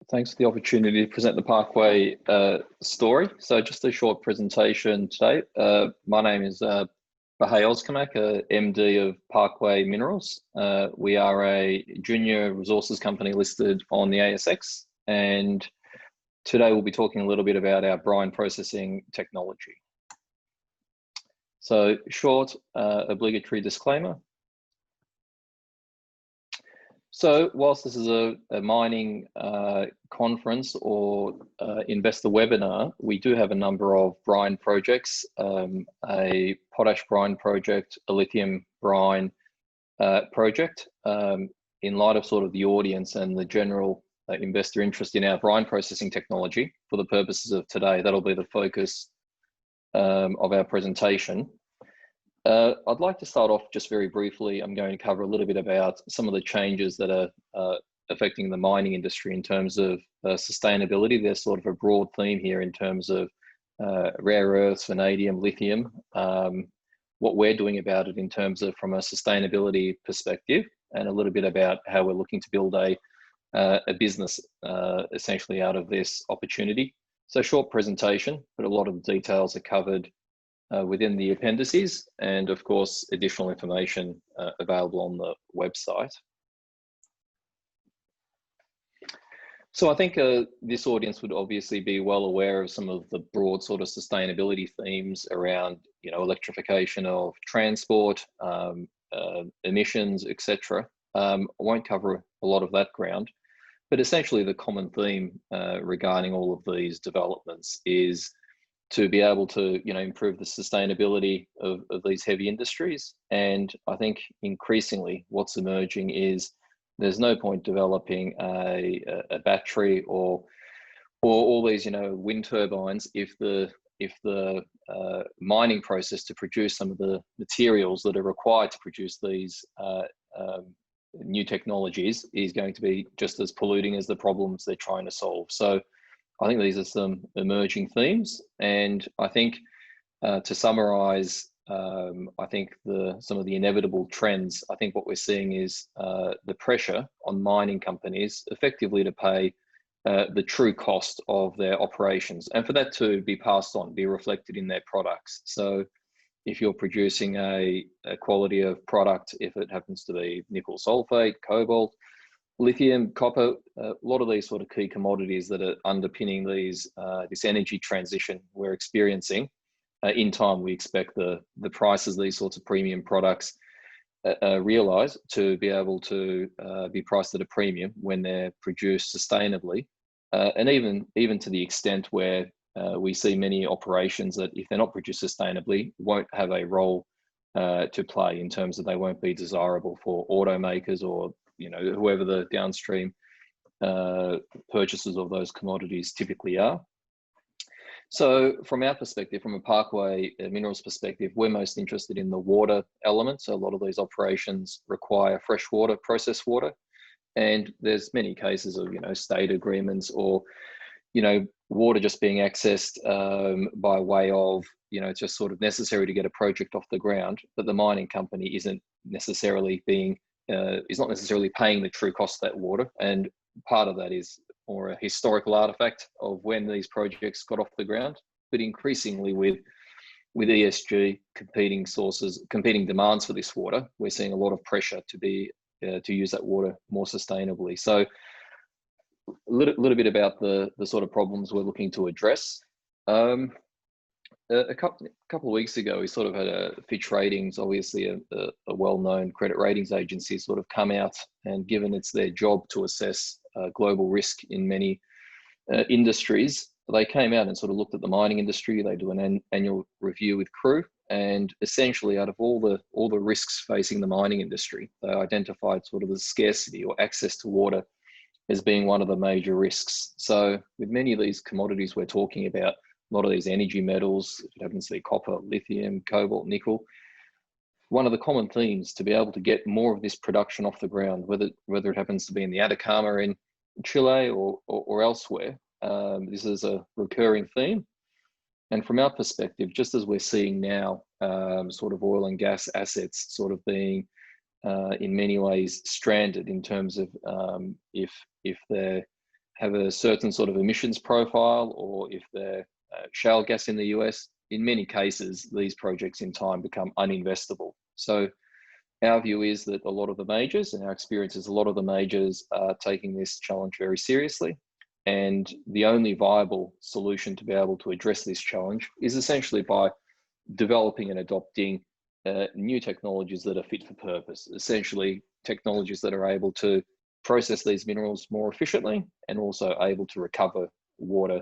Thanks for the opportunity to present the Parkway story. So just a short presentation today. My name is Bahay Ozcakmak, MD of Parkway Minerals. We are a junior resources company listed on the ASX, and today we'll be talking a little bit about our brine processing technology. So short obligatory disclaimer. So whilst this is a mining conference or investor webinar, we do have a number of brine projects, a potash brine project, a lithium brine project. In light of sort of the audience and the general investor interest in our brine processing technology, for the purposes of today, that'll be the focus of our presentation. I'd like to start off just very briefly. I'm going to cover a little bit about some of the changes that are affecting the mining industry in terms of sustainability. There's sort of a broad theme here in terms of rare earths, vanadium, lithium, what we're doing about it in terms of from a sustainability perspective, and a little bit about how we're looking to build a business essentially out of this opportunity. So short presentation, but a lot of the details are covered within the appendices, and of course additional information available on the website. So I think this audience would obviously be well aware of some of the broad sort of sustainability themes around, you know, electrification of transport, emissions, etc. I won't cover a lot of that ground, but essentially the common theme regarding all of these developments is to be able to, you know, improve the sustainability of these heavy industries. And I think increasingly what's emerging is there's no point developing a battery or all these, you know, wind turbines if the mining process to produce some of the materials that are required to produce these new technologies is going to be just as polluting as the problems they're trying to solve. So I think these are some emerging themes, and I think to summarize, I think some of the inevitable trends, I think what we're seeing is the pressure on mining companies effectively to pay the true cost of their operations, and for that to be passed on, be reflected in their products. So if you're producing a quality of product, if it happens to be nickel sulfate, cobalt, lithium, copper, a lot of these sort of key commodities that are underpinning these this energy transition we're experiencing. In time, we expect the prices these sorts of premium products realize to be able to be priced at a premium when they're produced sustainably, and even to the extent where we see many operations that, if they're not produced sustainably, won't have a role to play in terms of they won't be desirable for automakers or, you know, whoever the downstream purchasers of those commodities typically are. So from our perspective, from a Parkway Minerals perspective, we're most interested in the water element. So a lot of these operations require fresh water, processed water, and there's many cases of, you know, state agreements or, you know, water just being accessed by way of, you know, it's just sort of necessary to get a project off the ground, but the mining company isn't necessarily is not necessarily paying the true cost of that water. And part of that is more a historical artifact of when these projects got off the ground. But increasingly with ESG competing demands for this water, we're seeing a lot of pressure to use that water more sustainably. So a little bit about the sort of problems we're looking to address. A couple of weeks ago, we sort of had a Fitch Ratings, obviously a well-known credit ratings agency, sort of come out, and given it's their job to assess global risk in many industries, they came out and sort of looked at the mining industry. They do an annual review with CRU, and essentially out of all the risks facing the mining industry, they identified sort of the scarcity or access to water as being one of the major risks. So with many of these commodities we're talking about, a lot of these energy metals, if it happens to be copper, lithium, cobalt, nickel, one of the common themes to be able to get more of this production off the ground, whether it happens to be in the Atacama in Chile or elsewhere, this is a recurring theme. And from our perspective, just as we're seeing now, sort of oil and gas assets sort of being in many ways stranded in terms of if they have a certain sort of emissions profile, or if they're shale gas in the US, in many cases, these projects in time become uninvestable. So our view is that a lot of the majors, and our experience is a lot of the majors are taking this challenge very seriously. And the only viable solution to be able to address this challenge is essentially by developing and adopting new technologies that are fit for purpose, essentially technologies that are able to process these minerals more efficiently and also able to recover water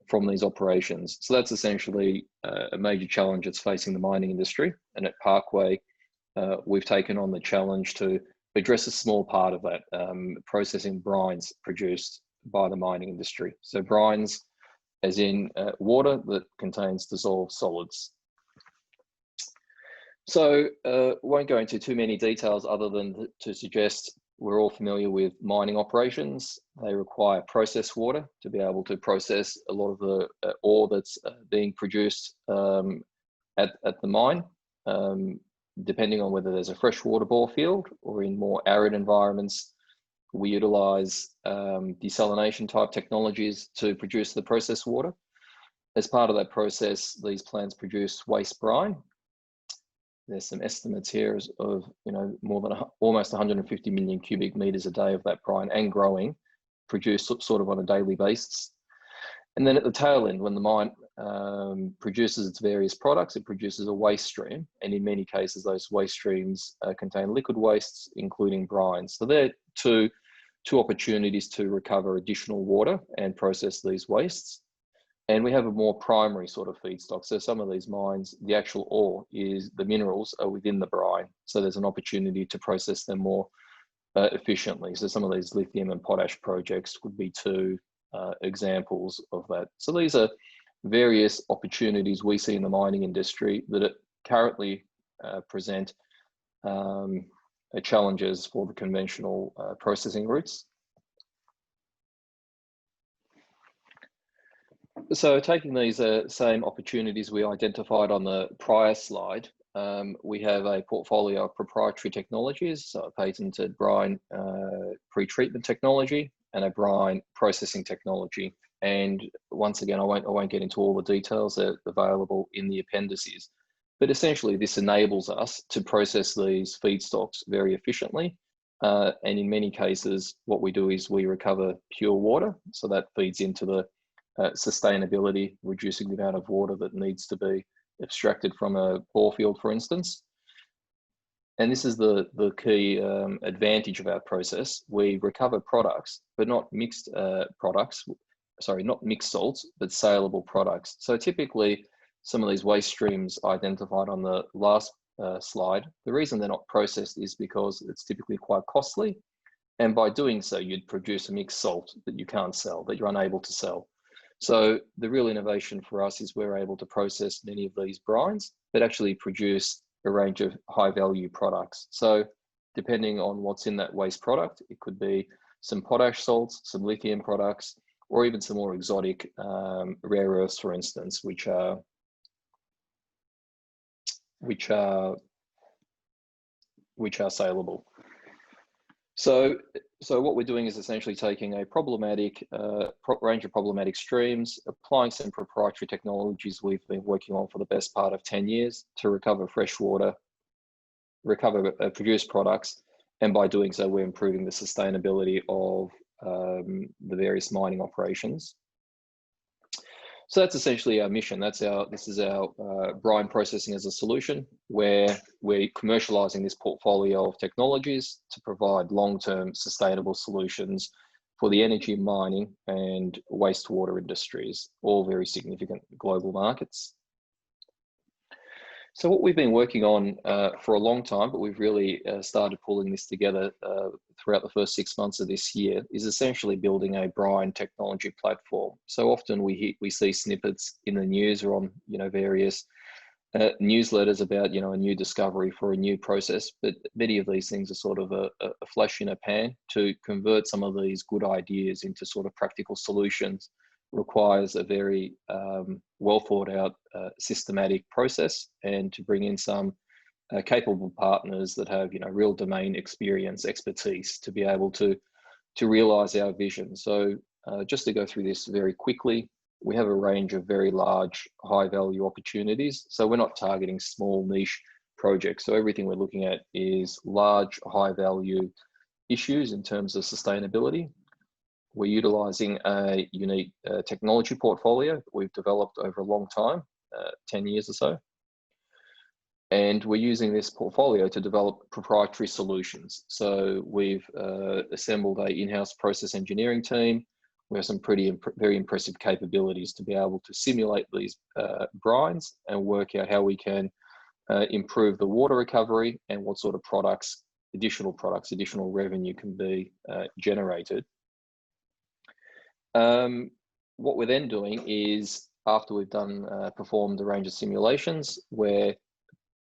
from these operations. So that's essentially a major challenge that's facing the mining industry. And at Parkway, we've taken on the challenge to address a small part of that, processing brines produced by the mining industry. So brines as in water that contains dissolved solids. So won't go into too many details other than to suggest we're all familiar with mining operations. They require processed water to be able to process a lot of the ore that's being produced at the mine. Depending on whether there's a freshwater bore field or in more arid environments, we utilize desalination type technologies to produce the processed water. As part of that process, these plants produce waste brine. There's some estimates here of more than almost 150 million cubic meters a day of that brine, and growing, produced sort of on a daily basis. And then at the tail end, when the mine produces its various products, it produces a waste stream. And in many cases, those waste streams contain liquid wastes, including brine. So there are two opportunities to recover additional water and process these wastes. And we have a more primary sort of feedstock. So some of these mines, the actual ore is, the minerals are within the brine. So there's an opportunity to process them more efficiently. So some of these lithium and potash projects would be two examples of that. So these are various opportunities we see in the mining industry that currently present challenges for the conventional processing routes. So taking these same opportunities we identified on the prior slide, we have a portfolio of proprietary technologies, so a patented brine pre-treatment technology and a brine processing technology. And once again, I won't get into all the details. They're available in the appendices. But essentially, this enables us to process these feedstocks very efficiently. And in many cases, what we do is we recover pure water. So that feeds into the sustainability, reducing the amount of water that needs to be extracted from a bore field, for instance. And this is the key advantage of our process. We recover products, but not mixed not mixed salts, but saleable products. So typically, some of these waste streams identified on the last slide, the reason they're not processed is because it's typically quite costly. And by doing so, you'd produce a mixed salt that you can't sell, that you're unable to sell. So the real innovation for us is we're able to process many of these brines, but actually produce a range of high value products. So depending on what's in that waste product, it could be some potash salts, some lithium products, or even some more exotic rare earths, for instance, which are saleable. So what we're doing is essentially taking a problematic range of problematic streams, applying some proprietary technologies we've been working on for the best part of 10 years to recover fresh water, recover produced products, and by doing so, we're improving the sustainability of the various mining operations. So that's essentially our mission. This is our brine processing as a solution, where we're commercializing this portfolio of technologies to provide long-term sustainable solutions for the energy, mining, and wastewater industries, all very significant global markets. So what we've been working on for a long time, but we've really started pulling this together throughout the first 6 months of this year, is essentially building a brine technology platform. So often we see snippets in the news or on various newsletters about a new discovery for a new process, but many of these things are sort of a flash in a pan. To convert some of these good ideas into sort of practical solutions requires a very well thought out systematic process, and to bring in some capable partners that have real domain experience, expertise, to be able to to realize our vision. So just to go through this very quickly, we have a range of very large, high value opportunities. So we're not targeting small niche projects. So everything we're looking at is large, high value issues in terms of sustainability. We're utilizing a unique technology portfolio that we've developed over a long time, 10 years or so. And we're using this portfolio to develop proprietary solutions. So we've assembled an in-house process engineering team. We have some very impressive capabilities to be able to simulate these brines and work out how we can improve the water recovery and what sort of products, additional revenue can be generated. What we're then doing is, after we've performed a range of simulations where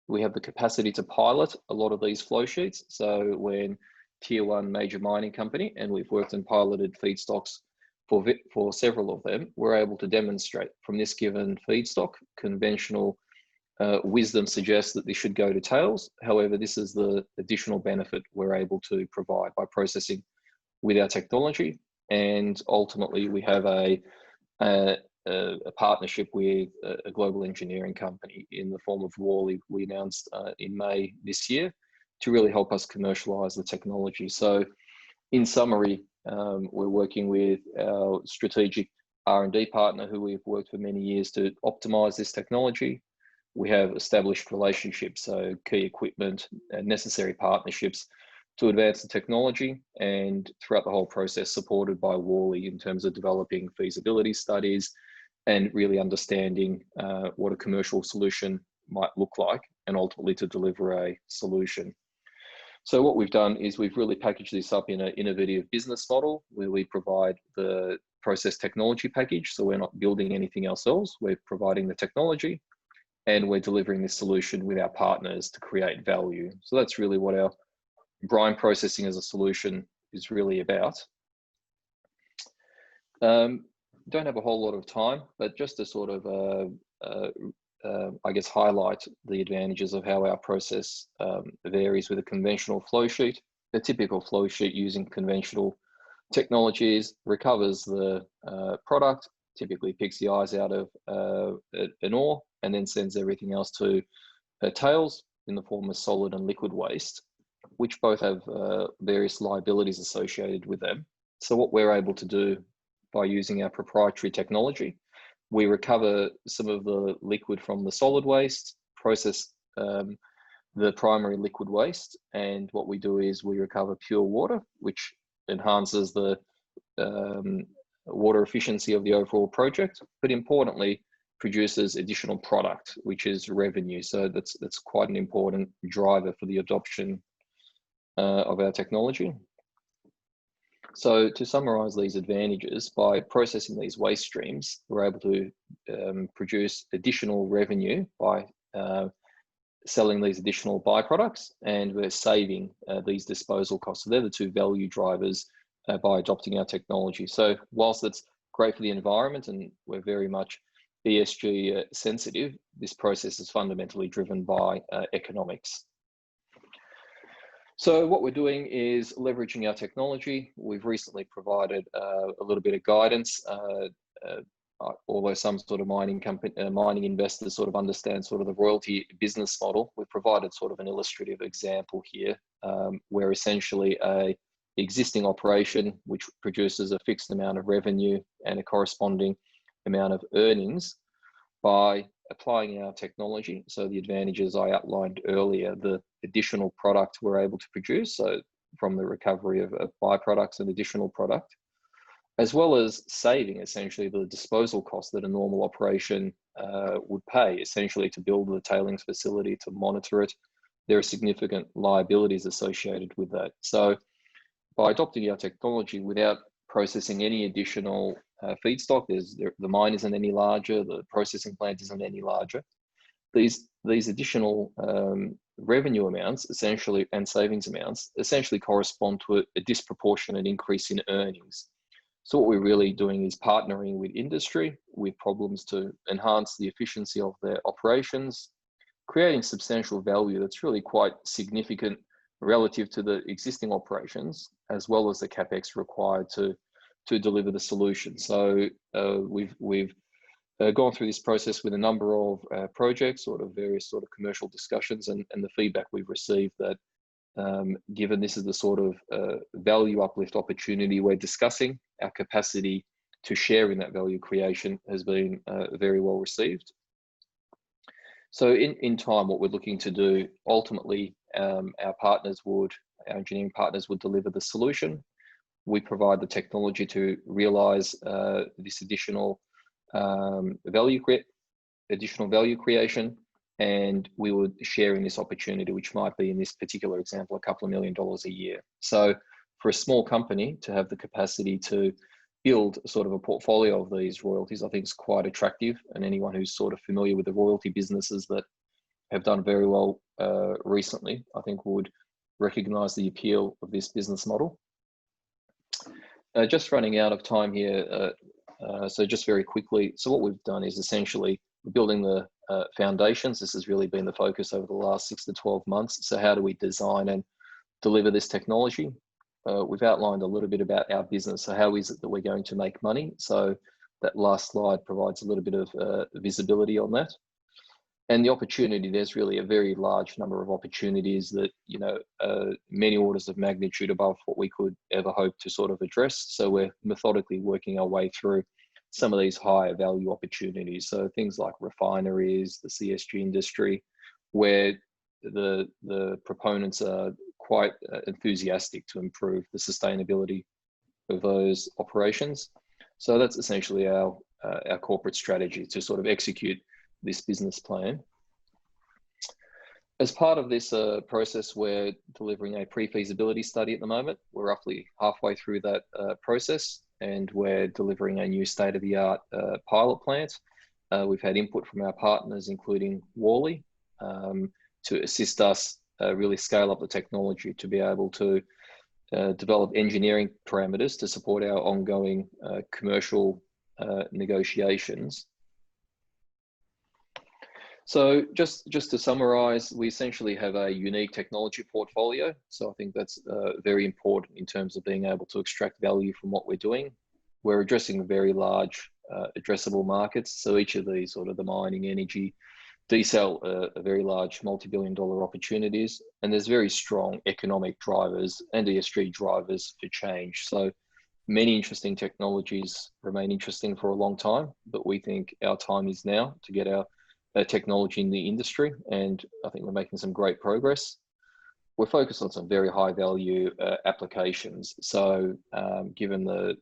we have the capacity to pilot a lot of these flow sheets. So when tier 1 major mining company, and we've worked and piloted feedstocks for several of them, we're able to demonstrate from this given feedstock, conventional wisdom suggests that this should go to tails. However, this is the additional benefit we're able to provide by processing with our technology. And ultimately, we have a partnership with a global engineering company in the form of Worley, we announced in May this year, to really help us commercialize the technology. So in summary, we're working with our strategic R&D partner who we've worked for many years to optimize this technology. We have established relationships, so key equipment and necessary partnerships to advance the technology, and throughout the whole process supported by Worley in terms of developing feasibility studies and really understanding what a commercial solution might look like, and ultimately to deliver a solution. So what we've done is we've really packaged this up in an innovative business model where we provide the process technology package. So we're not building anything ourselves, we're providing the technology, and we're delivering this solution with our partners to create value. So that's really what our brine processing as a solution is really about. Don't have a whole lot of time, but just to sort of, I guess, highlight the advantages of how our process varies with a conventional flow sheet. A typical flow sheet using conventional technologies recovers the product, typically picks the eyes out of an ore, and then sends everything else to tails in the form of solid and liquid waste, which both have various liabilities associated with them. So what we're able to do by using our proprietary technology, we recover some of the liquid from the solid waste, process the primary liquid waste, and what we do is we recover pure water, which enhances the water efficiency of the overall project, but importantly, produces additional product, which is revenue. So that's quite an important driver for the adoption of our technology. So to summarize these advantages, by processing these waste streams, we're able to produce additional revenue by selling these additional byproducts, and we're saving these disposal costs. So they're the two value drivers by adopting our technology. So whilst it's great for the environment and we're very much ESG sensitive, this process is fundamentally driven by economics. So what we're doing is leveraging our technology. We've recently provided a little bit of guidance, although some sort of mining investors sort of understand sort of the royalty business model. We've provided sort of an illustrative example here, where essentially a existing operation which produces a fixed amount of revenue and a corresponding amount of earnings, by applying our technology. So the advantages I outlined earlier, the additional product we're able to produce, so from the recovery of byproducts and additional product, as well as saving essentially the disposal cost that a normal operation would pay, essentially to build the tailings facility, to monitor it. There are significant liabilities associated with that. So by adopting our technology without processing any additional feedstock, the mine isn't any larger, the processing plant isn't any larger. These additional revenue amounts essentially, and savings amounts, essentially correspond to a disproportionate increase in earnings. So what we're really doing is partnering with industry with problems to enhance the efficiency of their operations, creating substantial value that's really quite significant relative to the existing operations, as well as the capex required to deliver the solution. So we've gone through this process with a number of projects, sort of various sort of commercial discussions, and the feedback we've received that given this is the sort of value uplift opportunity we're discussing, our capacity to share in that value creation has been very well received. So in time, what we're looking to do, ultimately, our engineering partners would deliver the solution. We provide the technology to realize this additional value creation, and we would share in this opportunity, which might be, in this particular example, a couple of $1 million a year. So for a small company to have the capacity to build sort of a portfolio of these royalties, I think is quite attractive. And anyone who's sort of familiar with the royalty businesses that have done very well recently, I think would recognize the appeal of this business model. Just running out of time here, so just very quickly. So what we've done is essentially building the foundations. This has really been the focus over the last 6 to 12 months. So how do we design and deliver this technology? We've outlined a little bit about our business. So how is it that we're going to make money? So that last slide provides a little bit of visibility on that. And the opportunity, there's really a very large number of opportunities that, you know, many orders of magnitude above what we could ever hope to sort of address. So we're methodically working our way through some of these higher value opportunities. So things like refineries, the CSG industry, where the proponents are quite enthusiastic to improve the sustainability of those operations. So that's essentially our corporate strategy, to sort of execute this business plan. As part of this process, we're delivering a pre-feasibility study at the moment. We're roughly halfway through that process, and we're delivering a new state-of-the-art pilot plant. We've had input from our partners, including Worley, to assist us really scale up the technology to be able to develop engineering parameters to support our ongoing commercial negotiations. So just to summarize, we essentially have a unique technology portfolio. So I think that's very important in terms of being able to extract value from what we're doing. We're addressing very large addressable markets. So each of these, sort of the mining, energy, desal, are very large multi-billion-dollar opportunities. And there's very strong economic drivers and ESG drivers for change. So many interesting technologies remain interesting for a long time, but we think our time is now to get our technology in the industry, and I think we're making some great progress. We're focused on some very high value applications. So given the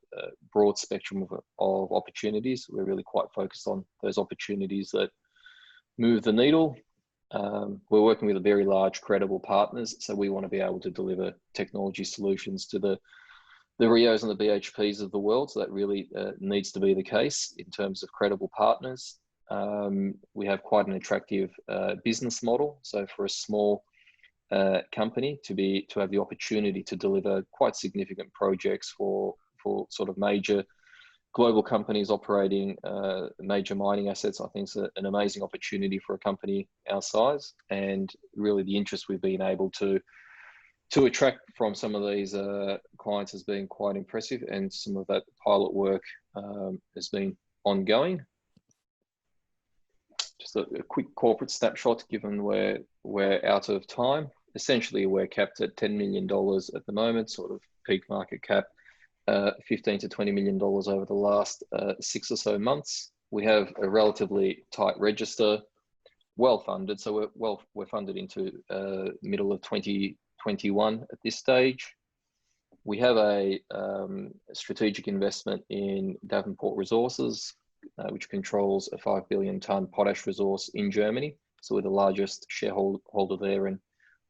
broad spectrum of opportunities, we're really quite focused on those opportunities that move the needle. We're working with very large, credible partners. So we want to be able to deliver technology solutions to the Rios and the BHPs of the world. So that really needs to be the case in terms of credible partners. We have quite an attractive business model. So for a small company to have the opportunity to deliver quite significant projects for sort of major global companies operating major mining assets, I think is an amazing opportunity for a company our size. And really the interest we've been able to attract from some of these clients has been quite impressive, and some of that pilot work has been ongoing. Just a quick corporate snapshot, given we're out of time. Essentially, we're capped at $10 million at the moment, sort of peak market cap, $15 to $20 million over the last 6 or so months. We have a relatively tight register, well funded. So we're funded into middle of 2021 at this stage. We have a strategic investment in Davenport Resources, which controls a 5 billion tonne potash resource in Germany. So we're the largest shareholder there, and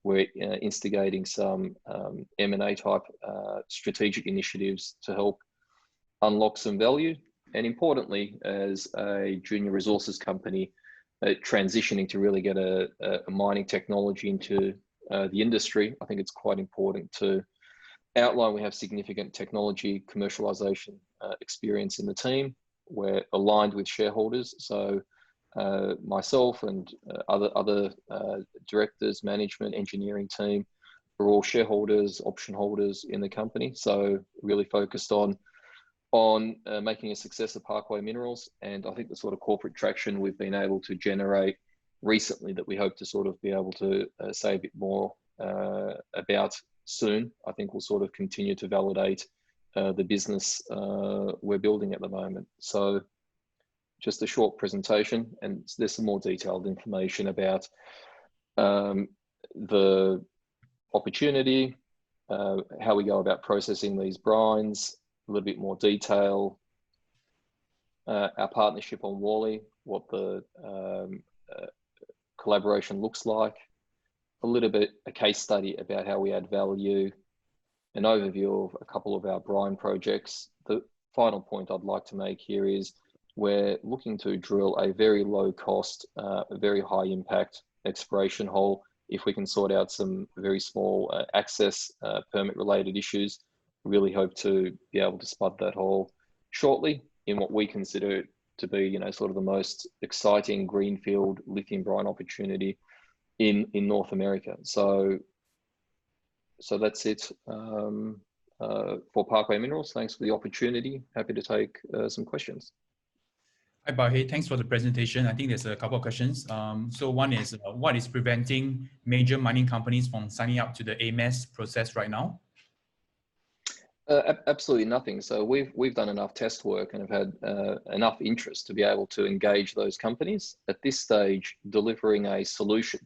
we're instigating some M&A type strategic initiatives to help unlock some value. And importantly, as a junior resources company, transitioning to really get a mining technology into the industry, I think it's quite important to outline we have significant technology commercialization experience in the team. We're aligned with shareholders, so myself and other directors, management, engineering team we're all shareholders, option holders in the company. So really focused on making a success of Parkway Minerals. And I think the sort of corporate traction we've been able to generate recently that we hope to sort of be able to say a bit more about soon, I think will sort of continue to validate the business we're building at the moment. So just a short presentation, and there's some more detailed information about the opportunity, how we go about processing these brines, a little bit more detail, our partnership on Worley, what the collaboration looks like, a little bit a case study about how we add value, an overview of a couple of our brine projects. The final point I'd like to make here is we're looking to drill a very low cost, very high impact exploration hole. If we can sort out some very small access permit related issues, really hope to be able to spud that hole shortly in what we consider to be, you know, sort of the most exciting greenfield lithium brine opportunity in North America. So that's it for Parkway Minerals. Thanks for the opportunity. Happy to take some questions. Hi, Bahay. Thanks for the presentation. I think there's a couple of questions. So one is, what is preventing major mining companies from signing up to the AMS process right now? Absolutely nothing. So we've done enough test work and have had enough interest to be able to engage those companies. At this stage, delivering a solution,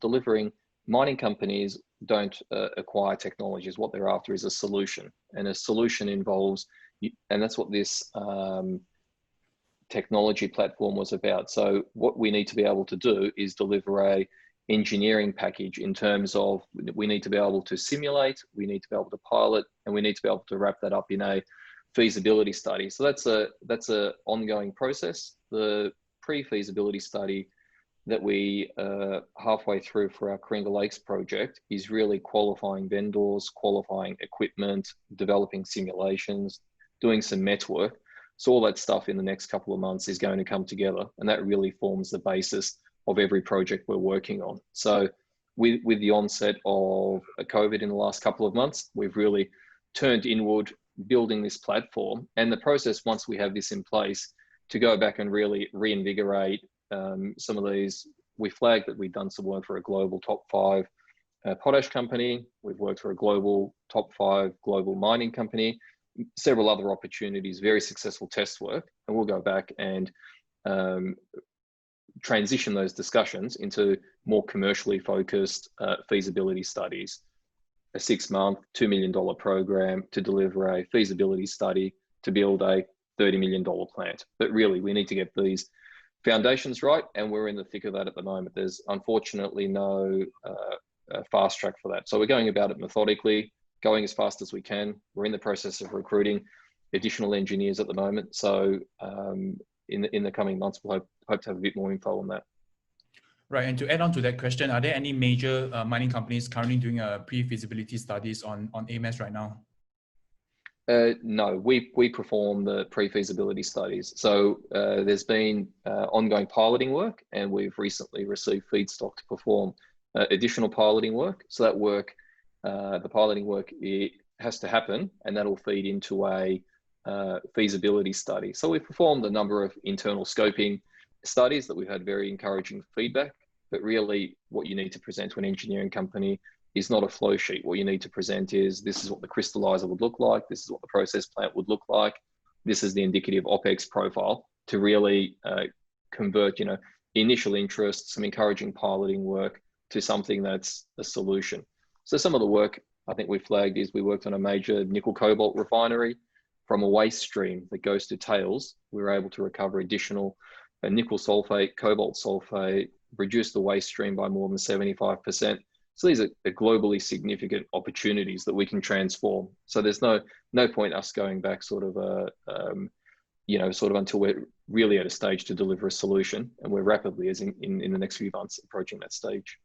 mining companies don't acquire technologies. What they're after is a solution, and a solution involves, and that's what this technology platform was about. So what we need to be able to do is deliver a engineering package in terms of, we need to be able to simulate, we need to be able to pilot, and we need to be able to wrap that up in a feasibility study. So that's a ongoing process. The pre-feasibility study that we halfway through for our Kringa Lakes project is really qualifying vendors, qualifying equipment, developing simulations, doing some met work. So all that stuff in the next couple of months is going to come together, and that really forms the basis of every project we're working on. So with the onset of COVID in the last couple of months, we've really turned inward, building this platform, and the process, once we have this in place, to go back and really reinvigorate some of these. We flagged that we've done some work for a global top 5 potash company. We've worked for a global top 5 global mining company, several other opportunities, very successful test work, and we'll go back and transition those discussions into more commercially focused feasibility studies. A 6-month, $2 million program to deliver a feasibility study to build a $30 million plant. But really, we need to get these foundations right, and we're in the thick of that at the moment. There's unfortunately no fast track for that. So we're going about it methodically, going as fast as we can. We're in the process of recruiting additional engineers at the moment. So in the coming months, we'll hope to have a bit more info on that. Right, and to add on to that question, are there any major mining companies currently doing pre-feasibility studies on AMS right now? No, we perform the pre-feasibility studies. So there's been ongoing piloting work, and we've recently received feedstock to perform additional piloting work. So that work, the piloting work, it has to happen, and that'll feed into a feasibility study. So we've performed a number of internal scoping studies that we've had very encouraging feedback, but really what you need to present to an engineering company is not a flow sheet. What you need to present is, this is what the crystallizer would look like, this is what the process plant would look like, this is the indicative OPEX profile, to really convert, you know, initial interest, some encouraging piloting work to something that's a solution. So some of the work I think we flagged is, we worked on a major nickel cobalt refinery. From a waste stream that goes to tails, we were able to recover additional nickel sulfate, cobalt sulfate, reduce the waste stream by more than 75%. So these are globally significant opportunities that we can transform. So there's no point us going back sort of you know, sort of until we're really at a stage to deliver a solution, and we're rapidly, as in the next few months, approaching that stage.